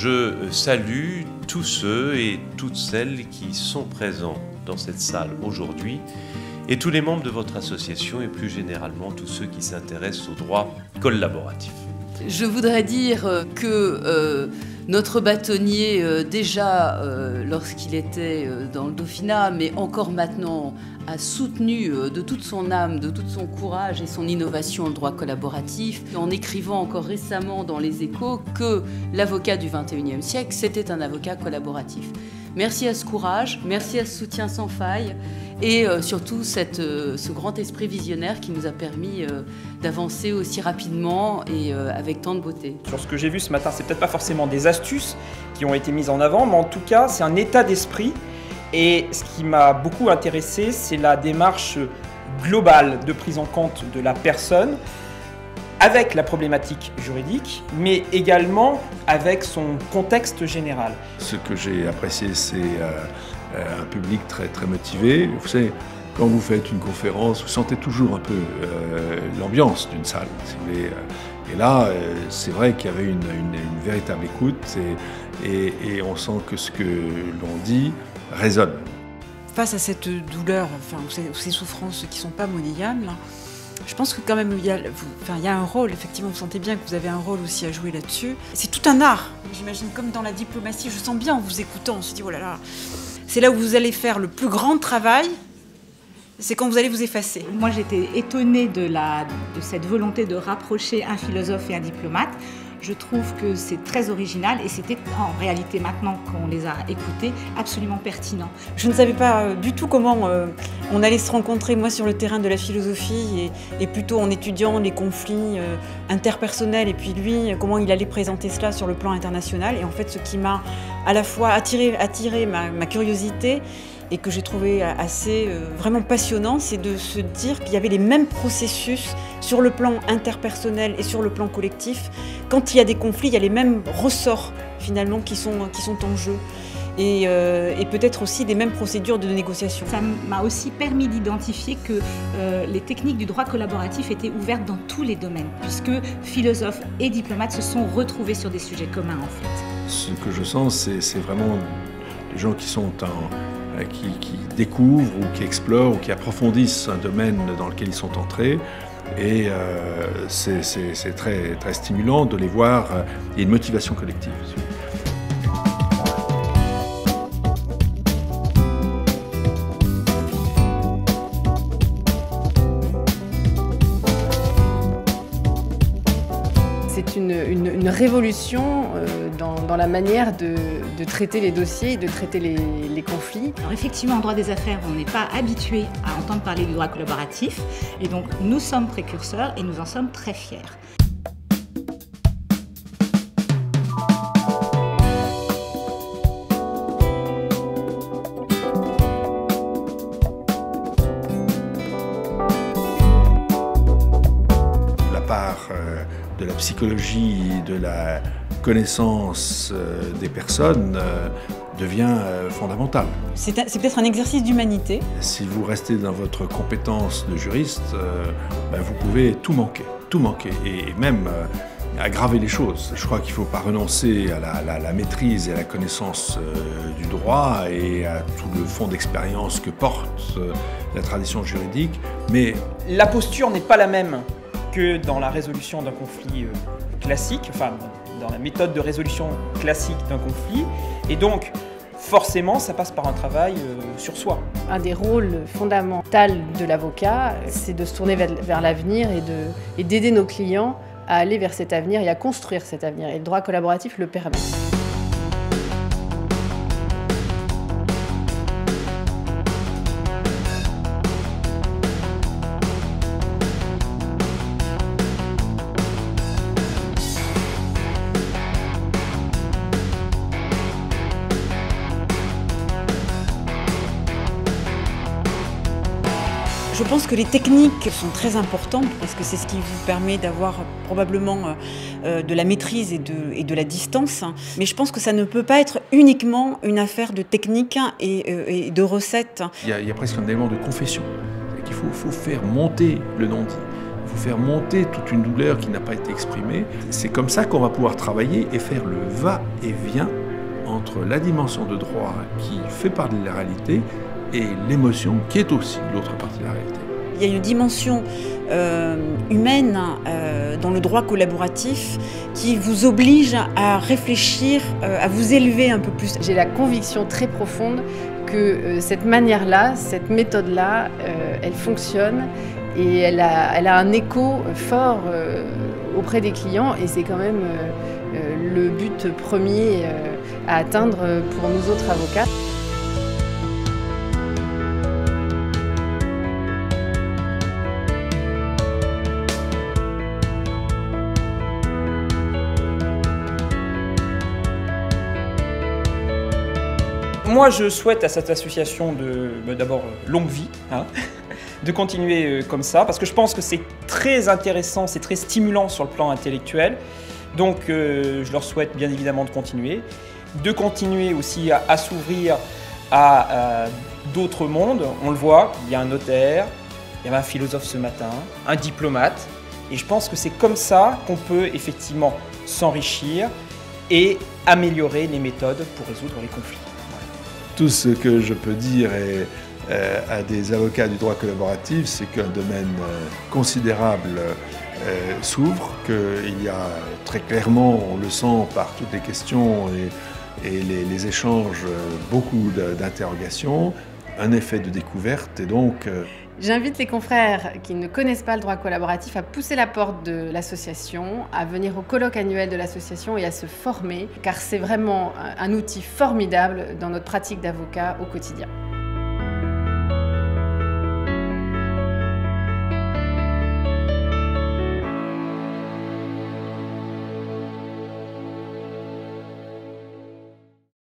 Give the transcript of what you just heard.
Je salue tous ceux et toutes celles qui sont présents dans cette salle aujourd'hui et tous les membres de votre association et plus généralement tous ceux qui s'intéressent au droit collaboratif. Je voudrais dire que notre bâtonnier, déjà lorsqu'il était dans le Dauphinat, mais encore maintenant, a soutenu de toute son âme, de tout son courage et son innovation le droit collaboratif, en écrivant encore récemment dans Les Échos que l'avocat du XXIe siècle, c'était un avocat collaboratif. Merci à ce courage, merci à ce soutien sans faille et surtout ce grand esprit visionnaire qui nous a permis d'avancer aussi rapidement et avec tant de beauté. Sur ce que j'ai vu ce matin, c'est peut-être pas forcément des astuces qui ont été mises en avant, mais en tout cas, c'est un état d'esprit. Et ce qui m'a beaucoup intéressé, c'est la démarche globale de prise en compte de la personne avec la problématique juridique, mais également avec son contexte général. Ce que j'ai apprécié, c'est un public très motivé. Vous savez, quand vous faites une conférence, vous sentez toujours un peu l'ambiance d'une salle, si vous voulez. Et là, c'est vrai qu'il y avait une véritable écoute et on sent que ce que l'on dit résonne. Face à cette douleur, enfin, ces souffrances qui ne sont pas monnayables, je pense que quand même il y a un rôle, effectivement, vous sentez bien que vous avez un rôle aussi à jouer là-dessus. C'est tout un art, j'imagine, comme dans la diplomatie, je sens bien en vous écoutant, on se dit, oh là là, c'est là où vous allez faire le plus grand travail, c'est quand vous allez vous effacer. Moi j'étais étonnée de cette volonté de rapprocher un philosophe et un diplomate. Je trouve que c'est très original et c'était en réalité, maintenant qu'on les a écoutés, absolument pertinent. Je ne savais pas du tout comment on allait se rencontrer, moi, sur le terrain de la philosophie et plutôt en étudiant les conflits interpersonnels et puis lui, comment il allait présenter cela sur le plan international. Et en fait, ce qui m'a à la fois attiré ma curiosité et que j'ai trouvé assez vraiment passionnant, c'est de se dire qu'il y avait les mêmes processus sur le plan interpersonnel et sur le plan collectif. Quand il y a des conflits, il y a les mêmes ressorts finalement qui sont en jeu. Et peut-être aussi des mêmes procédures de négociation. Ça m'a aussi permis d'identifier que les techniques du droit collaboratif étaient ouvertes dans tous les domaines, puisque philosophes et diplomates se sont retrouvés sur des sujets communs en fait. Ce que je sens, c'est vraiment les gens qui sont qui découvrent ou qui explorent ou qui approfondissent un domaine dans lequel ils sont entrés. Et c'est très stimulant de les voir. Il y a une motivation collective. C'est une révolution dans la manière de traiter les dossiers et de traiter les conflits. Alors effectivement, en droit des affaires, on n'est pas habitué à entendre parler du droit collaboratif. Et donc, nous sommes précurseurs et nous en sommes très fiers. De la psychologie, de la connaissance des personnes devient fondamentale. C'est peut-être un exercice d'humanité. Si vous restez dans votre compétence de juriste, vous pouvez tout manquer et même aggraver les choses. Je crois qu'il ne faut pas renoncer à la maîtrise et à la connaissance du droit et à tout le fond d'expérience que porte la tradition juridique, mais la posture n'est pas la même que dans la résolution d'un conflit classique, enfin dans la méthode de résolution classique d'un conflit, et donc forcément ça passe par un travail sur soi. Un des rôles fondamentaux de l'avocat, c'est de se tourner vers l'avenir et d'aider nos clients à aller vers cet avenir et à construire cet avenir, et le droit collaboratif le permet. Je pense que les techniques sont très importantes parce que c'est ce qui vous permet d'avoir probablement de la maîtrise et de la distance. Mais je pense que ça ne peut pas être uniquement une affaire de technique et de recettes. Il y a presque un élément de confession. Il faut faire monter le non-dit. Il faut faire monter toute une douleur qui n'a pas été exprimée. C'est comme ça qu'on va pouvoir travailler et faire le va-et-vient entre la dimension de droit qui fait partie de la réalité et l'émotion qui est aussi l'autre partie de la réalité. Il y a une dimension humaine dans le droit collaboratif qui vous oblige à réfléchir, à vous élever un peu plus. J'ai la conviction très profonde que cette manière-là, cette méthode-là, elle fonctionne et elle a un écho fort auprès des clients et c'est quand même le but premier à atteindre pour nous autres avocats. Moi, je souhaite à cette association d'abord longue vie, hein, de continuer comme ça, parce que je pense que c'est très intéressant, c'est très stimulant sur le plan intellectuel. Donc, je leur souhaite bien évidemment de continuer aussi à s'ouvrir à d'autres mondes. On le voit, il y a un notaire, il y avait un philosophe ce matin, un diplomate, et je pense que c'est comme ça qu'on peut effectivement s'enrichir et améliorer les méthodes pour résoudre les conflits. Tout ce que je peux dire à des avocats du droit collaboratif, c'est qu'un domaine considérable s'ouvre, qu'il y a très clairement, on le sent par toutes les questions et les échanges, beaucoup d'interrogations, un effet de découverte et donc... J'invite les confrères qui ne connaissent pas le droit collaboratif à pousser la porte de l'association, à venir au colloque annuel de l'association et à se former, car c'est vraiment un outil formidable dans notre pratique d'avocat au quotidien.